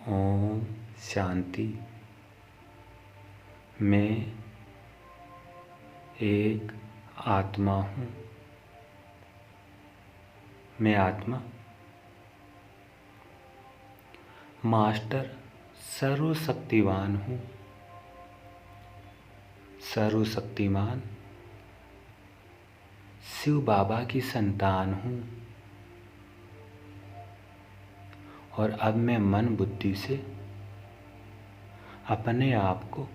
ओम शांति। मैं एक आत्मा हूँ। मैं आत्मा मास्टर सर्वशक्तिवान हूँ। सर्वशक्तिमान शिव बाबा की संतान हूँ और अब मैं मन बुद्धि से अपने आप को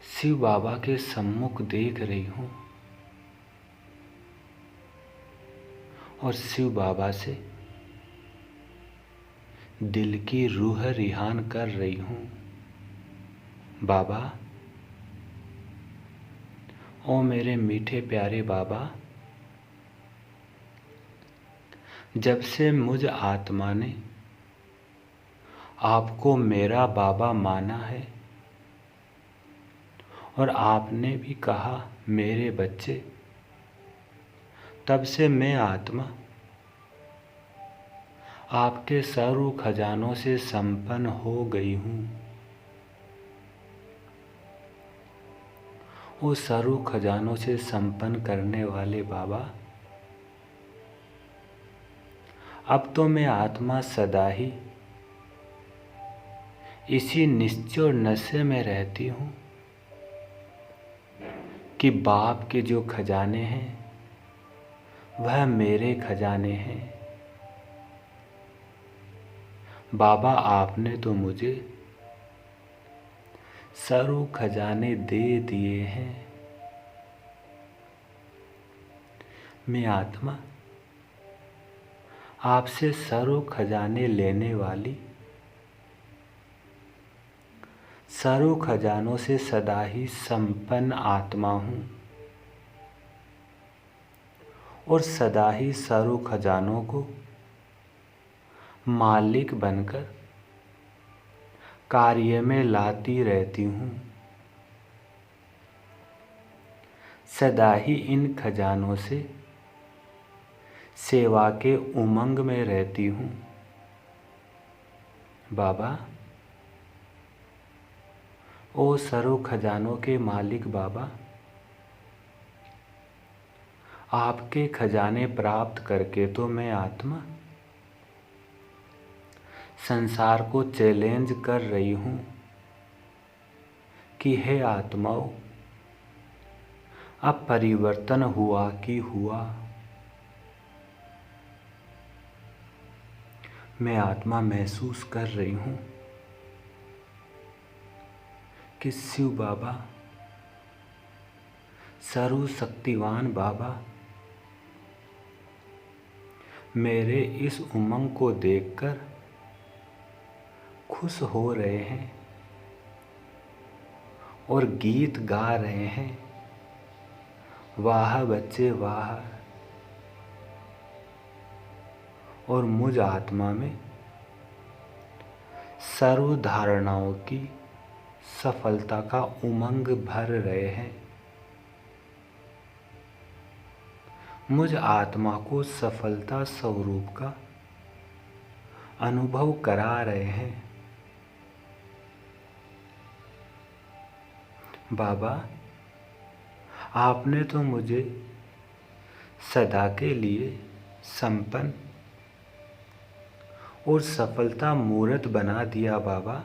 शिव बाबा के सम्मुख देख रही हूँ और शिव बाबा से दिल की रूह रिहान कर रही हूँ। बाबा, ओ मेरे मीठे प्यारे बाबा, जब से मुझ आत्मा ने आपको मेरा बाबा माना है और आपने भी कहा मेरे बच्चे, तब से मैं आत्मा आपके सर्व खजानों से संपन्न हो गई हूँ। वो सर्व खजानों से संपन्न करने वाले बाबा, अब तो मैं आत्मा सदा ही इसी निश्चय और नशे में रहती हूँ कि बाप के जो खजाने हैं वह मेरे खजाने हैं। बाबा, आपने तो मुझे सर्व खजाने दे दिए हैं। मैं आत्मा आपसे सर्व खजाने लेने वाली, सर्व खजानों से सदा ही संपन्न आत्मा हूँ और सदा ही सर्व खजानों को मालिक बनकर कार्य में लाती रहती हूँ। सदा ही इन खजानों से सेवा के उमंग में रहती हूँ। बाबा, ओ सर्व खजानों के मालिक बाबा, आपके खजाने प्राप्त करके तो मैं आत्मा संसार को चैलेंज कर रही हूँ कि हे आत्माओं, अब परिवर्तन हुआ कि हुआ। मैं आत्मा महसूस कर रही हूँ कि शिव बाबा, सर्वशक्तिवान बाबा मेरे इस उमंग को देखकर खुश हो रहे हैं और गीत गा रहे हैं, वाह बच्चे वाह। और मुझ आत्मा में सर्व धारणाओं की सफलता का उमंग भर रहे हैं। मुझ आत्मा को सफलता स्वरूप का अनुभव करा रहे हैं। बाबा, आपने तो मुझे सदा के लिए संपन्न और सफलता मूर्त बना दिया। बाबा,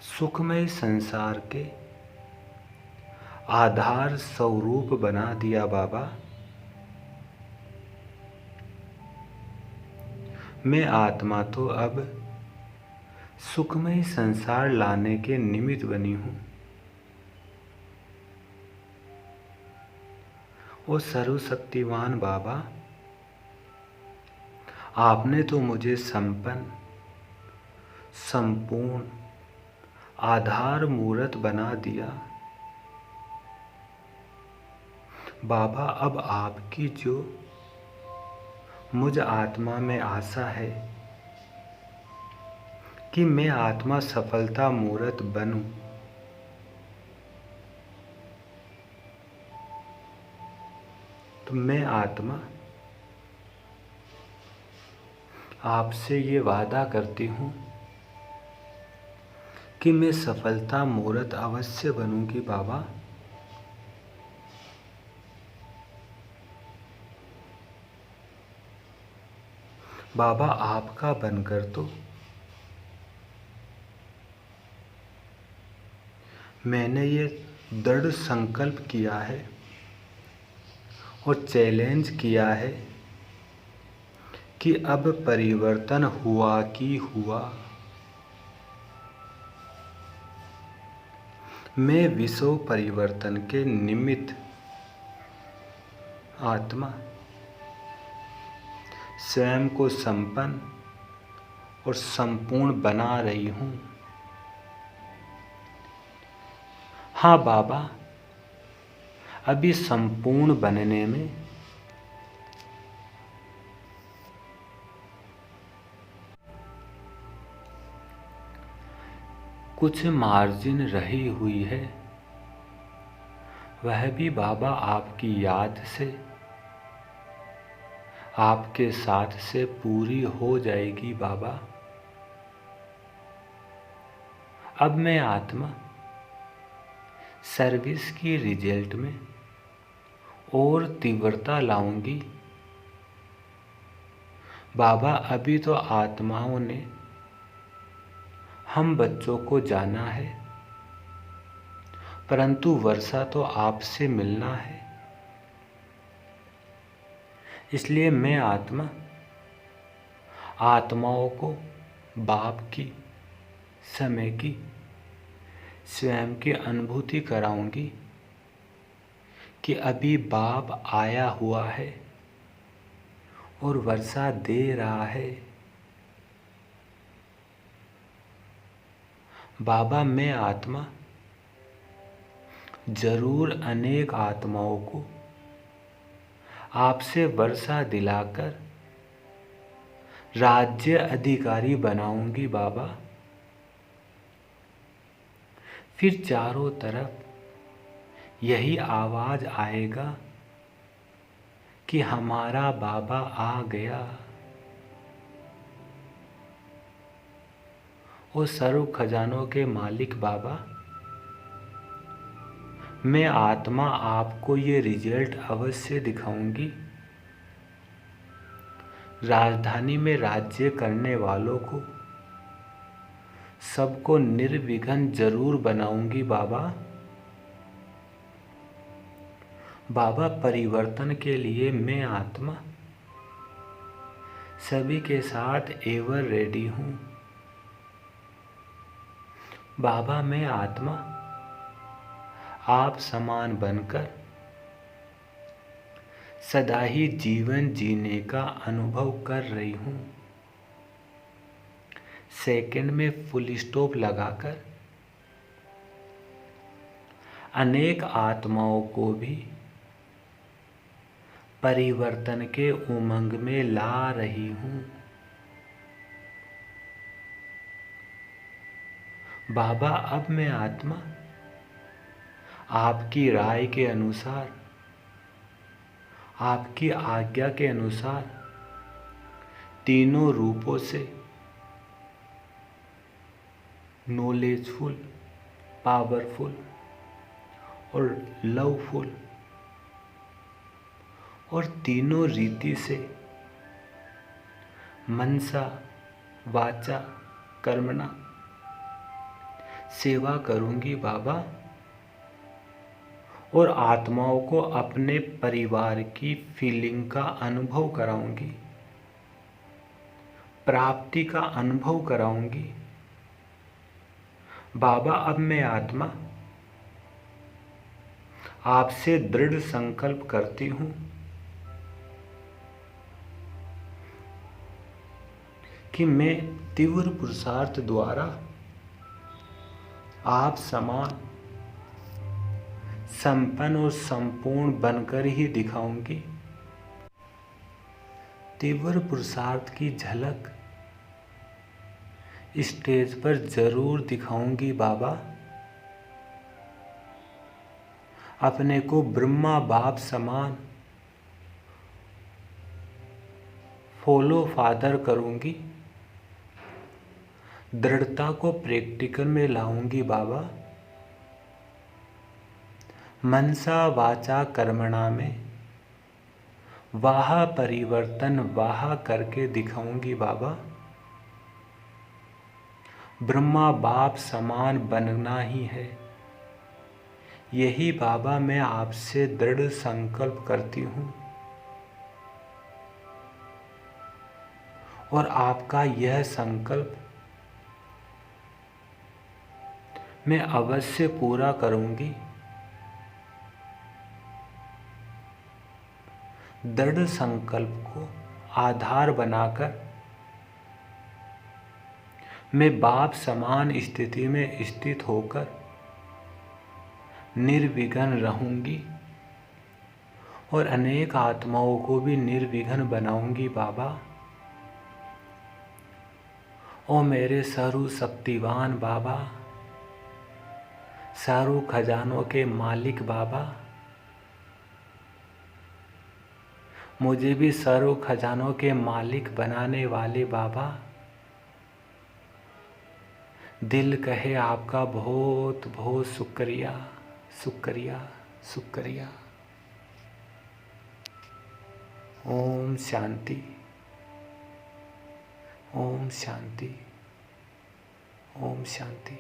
सुखमय संसार के आधार स्वरूप बना दिया। बाबा, मैं आत्मा तो अब सुखमय संसार लाने के निमित्त बनी हूँ। ओ सर्वशक्तिवान बाबा, आपने तो मुझे संपन्न, संपूर्ण आधार मूर्त बना दिया। बाबा, अब आपकी जो मुझ आत्मा में आशा है कि मैं आत्मा सफलता मूर्त बनूं, तो मैं आत्मा आपसे ये वादा करती हूँ कि मैं सफलता मूर्त अवश्य बनूंगी बाबा। बाबा आपका बनकर तो मैंने ये दृढ़ संकल्प किया है और चैलेंज किया है कि अब परिवर्तन हुआ कि हुआ मैं विश्व परिवर्तन के निमित्त आत्मा स्वयं को संपन्न और संपूर्ण बना रही हूँ। हाँ बाबा, अभी संपूर्ण बनने में कुछ मार्जिन रही हुई है, वह भी बाबा आपकी याद से, आपके साथ से पूरी हो जाएगी बाबा। अब मैं आत्मा सर्विस की रिजल्ट में और तीव्रता लाऊंगी बाबा। अभी तो आत्माओं ने हम बच्चों को जाना है, परंतु वर्षा तो आपसे मिलना है। इसलिए मैं आत्माओं को बाप की, समय की, स्वयं की अनुभूति कराऊंगी कि अभी बाप आया हुआ है और वर्षा दे रहा है। बाबा मैं आत्मा जरूर अनेक आत्माओं को आपसे वर्षा दिलाकर राज्य अधिकारी बनाऊंगी बाबा। फिर चारों तरफ यही आवाज आएगा कि हमारा बाबा आ गया। ओ सर्व खजानों के मालिक बाबा, मैं आत्मा आपको ये रिजल्ट अवश्य दिखाऊंगी। राजधानी में राज्य करने वालों को सबको निर्विघ्न जरूर बनाऊंगी बाबा। बाबा परिवर्तन के लिए मैं आत्मा सभी के साथ एवर रेडी हूँ। बाबा मैं आत्मा आप समान बनकर सदा ही जीवन जीने का अनुभव कर रही हूँ। सेकंड में फुल स्टॉप लगाकर अनेक आत्माओं को भी परिवर्तन के उमंग में ला रही हूँ। बाबा अब मैं आत्मा आपकी राय के अनुसार, आपकी आज्ञा के अनुसार तीनों रूपों से नॉलेजफुल, पावरफुल और लवफुल और तीनों रीति से मनसा वाचा कर्मणा सेवा करूंगी बाबा। और आत्माओं को अपने परिवार की फीलिंग का अनुभव कराऊंगी, प्राप्ति का अनुभव कराऊंगी बाबा। अब मैं आत्मा आपसे दृढ़ संकल्प करती हूँ कि मैं तीव्र पुरुषार्थ द्वारा आप समान संपन्न और संपूर्ण बनकर ही दिखाऊंगी। तीव्र पुरुषार्थ की झलक स्टेज पर जरूर दिखाऊंगी बाबा। अपने को ब्रह्मा बाप समान फॉलो फादर करूँगी, दृढ़ता को प्रैक्टिकल में लाऊंगी बाबा। मनसा वाचा कर्मणा में वाह परिवर्तन वाह करके दिखाऊंगी बाबा। ब्रह्मा बाप समान बनना ही है, यही बाबा मैं आपसे दृढ़ संकल्प करती हूँ। और आपका यह संकल्प मैं अवश्य पूरा करूँगी। दृढ़ संकल्प को आधार बनाकर मैं बाप समान स्थिति में स्थित होकर निर्विघ्न रहूंगी और अनेक आत्माओं को भी निर्विघ्न बनाऊंगी बाबा। ओ मेरे सर्वशक्तिवान बाबा, सर्व खजानों के मालिक बाबा, मुझे भी सर्व खजानों के मालिक बनाने वाले बाबा। दिल कहे आपका बहुत बहुत शुक्रिया, शुक्रिया, शुक्रिया। ओम शांति, ओम शांति, ओम शांति।